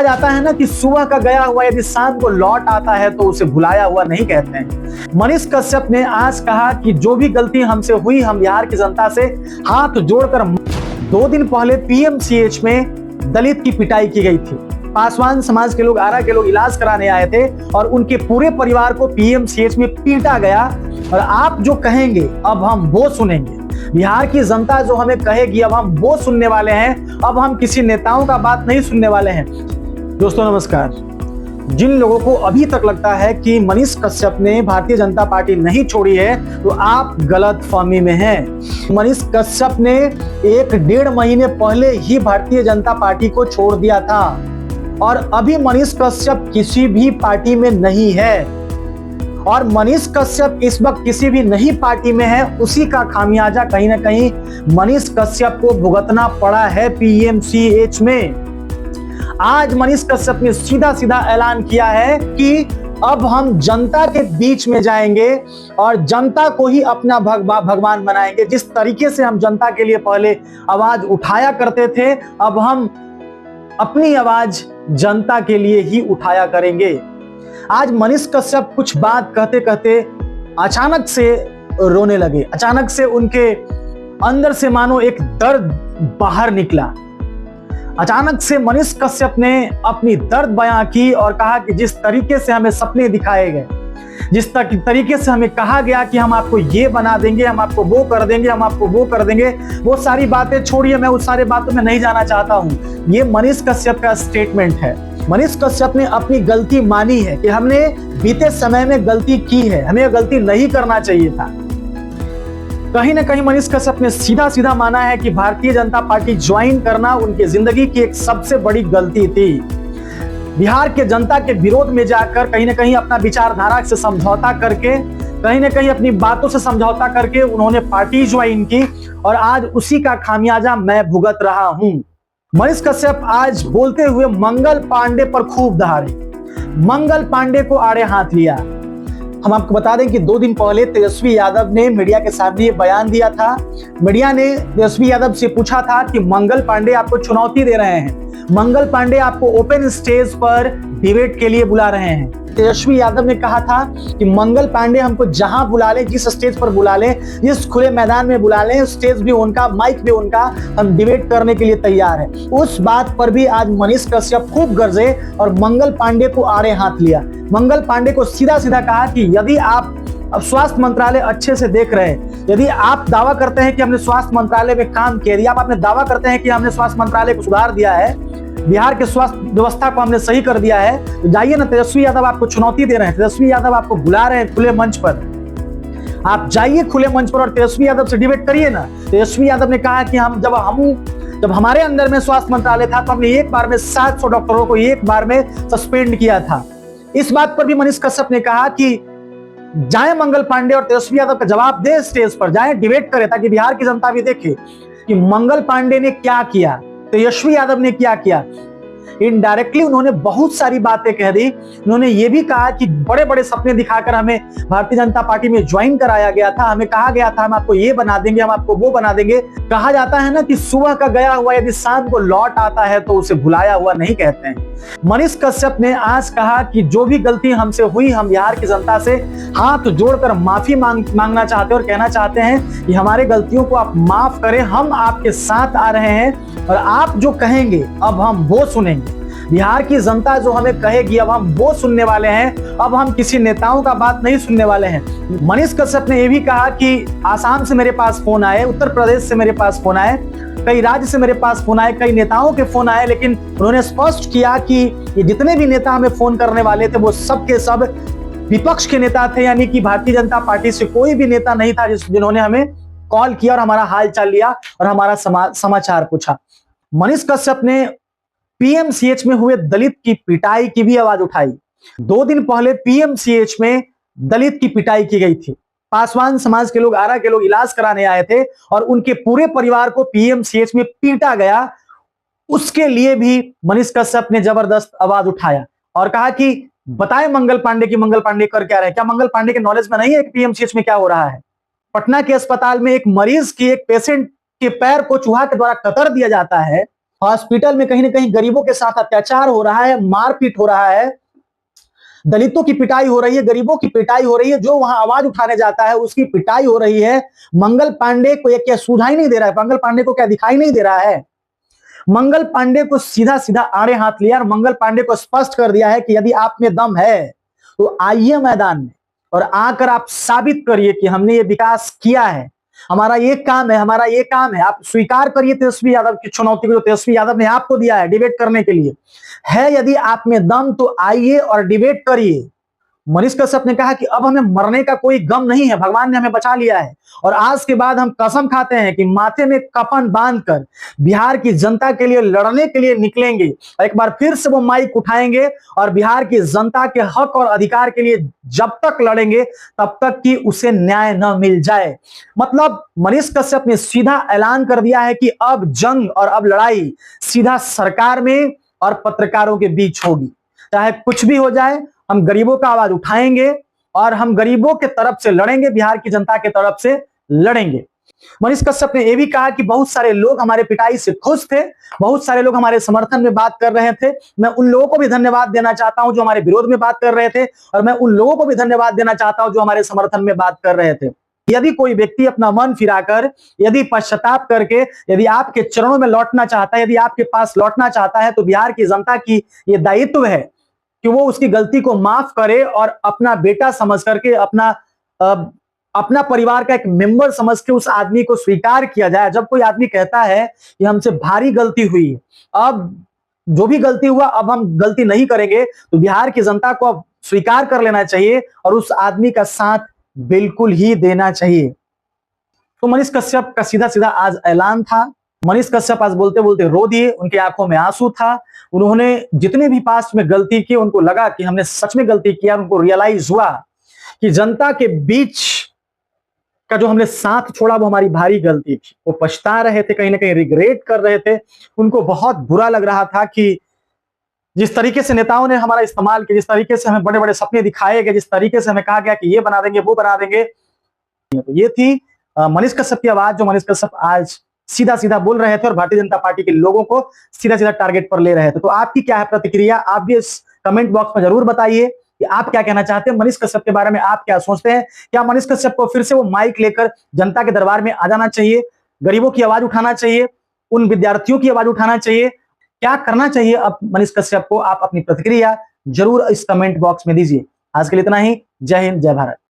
जाता है ना कि सुबह का गया हुआ यदि शाम को लौट आता है तो उसे भुलाया हुआ नहीं कहते हैं। मनीष कश्यप ने आज कहा कि जो भी गलती हमसे हुई, हम बिहार की जनता से हाथ जोड़कर 2 दिन पहले पीएमसीएच में दलित की पिटाई की गई थी। पासवान समाज के लोग, आरा के लोग इलाज कराने आए थे और उनके पूरे परिवार को पीएमसीएच में पीटा गया। और आप जो कहेंगे अब हम वो सुनेंगे। बिहार की जनता जो हमें कहेगी अब हम वो सुनने वाले हैं। अब हम किसी नेताओं का बात नहीं सुनने वाले हैं। दोस्तों नमस्कार। जिन लोगों को अभी तक लगता है कि मनीष कश्यप ने भारतीय जनता पार्टी नहीं छोड़ी है तो आप गलत फहमी में हैं। मनीष कश्यप ने 1-1.5 महीने पहले ही भारतीय जनता पार्टी को छोड़ दिया था और अभी मनीष कश्यप किसी भी पार्टी में नहीं है। और मनीष कश्यप इस वक्त किसी भी नई पार्टी में है, उसी का खामियाजा कहीं ना कहीं मनीष कश्यप को भुगतना पड़ा है पीएमसीएच में। आज मनीष कश्यप ने सीधा सीधा ऐलान किया है कि अब हम जनता के बीच में जाएंगे और जनता को ही अपना भगवान बनाएंगे। जिस तरीके से हम जनता के लिए पहले आवाज उठाया करते थे, अब हम अपनी आवाज जनता के लिए ही उठाया करेंगे। आज मनीष कश्यप कुछ बात कहते कहते अचानक से रोने लगे। अचानक से उनके अंदर से मानो एक दर्द बाहर निकला। अचानक से मनीष कश्यप ने अपनी दर्द बयां की और कहा कि जिस तरीके से हमें सपने दिखाए गए, जिस तरीके से हमें कहा गया कि हम आपको ये बना देंगे, हम आपको वो कर देंगे, हम आपको वो कर देंगे, वो सारी बातें छोड़िए, मैं उस सारी बातों में नहीं जाना चाहता हूं। ये मनीष कश्यप का स्टेटमेंट है। मनीष कश्यप ने अपनी गलती मानी है कि हमने बीते समय में गलती की है, हमें यह गलती नहीं करना चाहिए था। कहीं ना कहीं मनीष कश्यप ने सीधा सीधा माना है कि भारतीय जनता पार्टी ज्वाइन करना उनकी जिंदगी की एक सबसे बड़ी गलती थी। बिहार के जनता के विरोध में जाकर कहीं ना कहीं अपना विचारधारा से समझौता करके, कहीं ना कहीं अपनी बातों से समझौता करके उन्होंने पार्टी ज्वाइन की और आज उसी का खामियाजा मैं भुगत रहा हूं। मनीष कश्यप आज बोलते हुए मंगल पांडे पर खूब दहाड़े, मंगल पांडे को आड़े हाथ लिया। हम आपको बता दें कि 2 दिन पहले तेजस्वी यादव ने मीडिया के सामने ये बयान दिया था। मीडिया ने तेजस्वी यादव से पूछा था कि मंगल पांडे आपको चुनौती दे रहे हैं, मंगल पांडे आपको ओपन स्टेज पर डिबेट के लिए बुला रहे हैं। तेजस्वी यादव ने कहा था कि मंगल पांडे हमको जहां बुला ले, जिस स्टेज पर बुला ले, जिस खुले मैदान में बुला ले, स्टेज भी उनका, माइक भी उनका, हम डिबेट करने के लिए तैयार हैं। उस बात पर भी आज मनीष कश्यप खूब गरजे और मंगल पांडे को आड़े हाथ लिया। मंगल पांडे को सीधा सीधा कहा कि यदि आप अब स्वास्थ्य मंत्रालय अच्छे से देख रहे हैं, यदि आप दावा करते हैं कि हमने स्वास्थ्य मंत्रालय में काम किया, यदि आप अपने दावा करते हैं कि हमने स्वास्थ्य मंत्रालय को सुधार दिया है, बिहार के स्वास्थ्य व्यवस्था को हमने सही कर दिया है, तो जाइए ना। तेजस्वी यादव आपको चुनौती दे रहे हैं, तेजस्वी यादव आपको बुला रहे हैं खुले मंच पर। आप जाइए खुले मंच पर और तेजस्वी यादव से डिबेट करिए ना। तेजस्वी यादव ने कहा कि जब हमारे अंदर में स्वास्थ्य मंत्रालय था तो हमने एक बार में 700 डॉक्टरों को एक बार में सस्पेंड किया था। इस बात पर भी मनीष कश्यप ने कहा कि जाए मंगल पांडे और तेजस्वी यादव का जवाब दे, स्टेज पर जाए, डिबेट करे, ताकि बिहार की जनता भी देखे कि मंगल पांडे ने क्या किया, तेजस्वी यादव ने क्या किया। इनडायरेक्टली उन्होंने बहुत सारी बातें कह दी। उन्होंने ये भी कहा कि बड़े बड़े सपने दिखाकर हमें भारतीय जनता पार्टी में ज्वाइन कराया गया था, हमें कहा गया था हम आपको ये बना देंगे, हम आपको वो बना देंगे। कहा जाता है ना कि सुबह का गया हुआ यदि शाम को लौट आता है तो उसे भुलाया हुआ नहीं कहते हैं। मनीष कश्यप ने आज कहा कि जो भी गलती हमसे हुई, हम बिहार की जनता से हाथ जोड़कर माफी मांगना चाहते हैं और कहना चाहते हैं कि हमारे गलतियों को आप माफ करें, हम आपके साथ आ रहे हैं और आप जो कहेंगे अब हम वो सुनेंगे। बिहार की जनता जो हमें कहेगी अब हम वो सुनने वाले हैं। अब हम किसी नेताओं का बात नहीं सुनने वाले हैं। मनीष कश्यप ने यह भी कहा कि आसाम से मेरे पास फोन आए, उत्तर प्रदेश से मेरे पास फोन आए, कई राज्य से मेरे पास फोन आए, कई नेताओं के फोन आए, लेकिन उन्होंने स्पष्ट किया कि ये जितने भी नेता हमें फोन करने वाले थे वो सब के सब विपक्ष के नेता थे, यानी कि भारतीय जनता पार्टी से कोई भी नेता नहीं था जिन्होंने हमें कॉल किया और हमारा हाल चाल लिया और हमारा समाचार पूछा। मनीष कश्यप ने पीएमसीएच में हुए दलित की पिटाई की भी आवाज उठाई। 2 दिन पहले पीएमसीएच में दलित की पिटाई की गई थी। पासवान समाज के लोग, आरा के लोग इलाज कराने आए थे और उनके पूरे परिवार को पीएमसीएच में पीटा गया। उसके लिए भी मनीष कश्यप ने जबरदस्त आवाज उठाया और कहा कि बताएं मंगल पांडे की मंगल पांडे कर क्या रहे, क्या मंगल पांडे के नॉलेज में नहीं है कि पीएमसीएच में क्या हो रहा है। पटना के अस्पताल में एक मरीज की, एक पेशेंट के पैर को चूहा के द्वारा कतर दिया जाता है हॉस्पिटल में कहीं ना कहीं गरीबों के साथ अत्याचार हो रहा है, मारपीट हो रहा है, दलितों की पिटाई हो रही है, गरीबों की पिटाई हो रही है, जो वहां आवाज उठाने जाता है उसकी पिटाई हो रही है। मंगल पांडे को ये क्या सुझाई नहीं दे रहा है? मंगल पांडे को क्या दिखाई नहीं दे रहा है? मंगल पांडे को सीधा सीधा आड़े हाथ लिया और मंगल पांडे को स्पष्ट कर दिया है कि यदि आप में दम है तो आइए मैदान में और आकर आप साबित करिए कि हमने ये विकास किया है, हमारा ये काम है, हमारा ये काम है। आप स्वीकार करिए तेजस्वी यादव की चुनौती को, जो तेजस्वी यादव ने आपको दिया है डिबेट करने के लिए। है यदि आप में दम तो आइए और डिबेट करिए। मनीष कश्यप ने कहा कि अब हमें मरने का कोई गम नहीं है, भगवान ने हमें बचा लिया है और आज के बाद हम कसम खाते हैं कि माथे में कफन बांधकर बिहार की जनता के लिए लड़ने के लिए निकलेंगे। एक बार फिर से वो माइक उठाएंगे और बिहार की जनता के हक और अधिकार के लिए जब तक लड़ेंगे तब तक कि उसे न्याय न मिल जाए। मतलब मनीष कश्यप ने सीधा ऐलान कर दिया है कि अब जंग और अब लड़ाई सीधा सरकार में और पत्रकारों के बीच होगी। चाहे कुछ भी हो जाए, हम गरीबों का आवाज उठाएंगे और हम गरीबों के तरफ से लड़ेंगे, बिहार की जनता के तरफ से लड़ेंगे। मनीष कश्यप ने यह भी कहा कि बहुत सारे लोग हमारे पिटाई से खुश थे, बहुत सारे लोग हमारे समर्थन में बात कर रहे थे। मैं उन लोगों को भी धन्यवाद देना चाहता हूं जो हमारे विरोध में बात कर रहे थे और मैं उन लोगों को भी धन्यवाद देना चाहता हूं जो हमारे समर्थन में बात कर रहे थे। यदि कोई व्यक्ति अपना मन फिराकर, यदि पश्चाताप करके, यदि आपके चरणों में लौटना चाहता है, यदि आपके पास लौटना चाहता है, तो बिहार की जनता की यह दायित्व है कि वो उसकी गलती को माफ करे और अपना बेटा समझ करके, अपना परिवार का एक मेंबर समझ के उस आदमी को स्वीकार किया जाए। जब कोई आदमी कहता है कि हमसे भारी गलती हुई, अब जो भी गलती हुआ अब हम गलती नहीं करेंगे, तो बिहार की जनता को अब स्वीकार कर लेना चाहिए और उस आदमी का साथ बिल्कुल ही देना चाहिए। तो मनीष कश्यप का सीधा सीधा आज ऐलान था। मनीष कश्यप आज बोलते बोलते रो दिए, उनकी आंखों में आंसू था। उन्होंने जितने भी पास्ट में गलती की, उनको लगा कि हमने सच में गलती किया। उनको रियलाइज हुआ कि जनता के बीच का जो हमने साथ छोड़ा वो हमारी भारी गलती थी। वो पछता रहे थे, कहीं ना कहीं रिग्रेट कर रहे थे। उनको बहुत बुरा लग रहा था कि जिस तरीके से नेताओं ने हमारा इस्तेमाल किया, जिस तरीके से हमें बड़े बड़े सपने दिखाए गए, जिस तरीके से हमें कहा गया कि ये बना देंगे, वो बना देंगे। तो ये थी मनीष कश्यप की आवाज, जो मनीष कश्यप आज सीधा सीधा बोल रहे थे और भारतीय जनता पार्टी के लोगों को सीधा सीधा टारगेट पर ले रहे थे। तो आपकी क्या है प्रतिक्रिया? आप भी इस कमेंट बॉक्स में जरूर बताइए कि आप क्या कहना चाहते हैं, मनीष कश्यप के बारे में आप क्या सोचते हैं। क्या मनीष कश्यप को फिर से वो माइक लेकर जनता के दरबार में आ जाना चाहिए, गरीबों की आवाज उठाना चाहिए, उन विद्यार्थियों की आवाज उठाना चाहिए? क्या करना चाहिए अब मनीष कश्यप को? आप अपनी प्रतिक्रिया जरूर इस कमेंट बॉक्स में दीजिए। आज के लिए इतना ही। जय हिंद, जय भारत।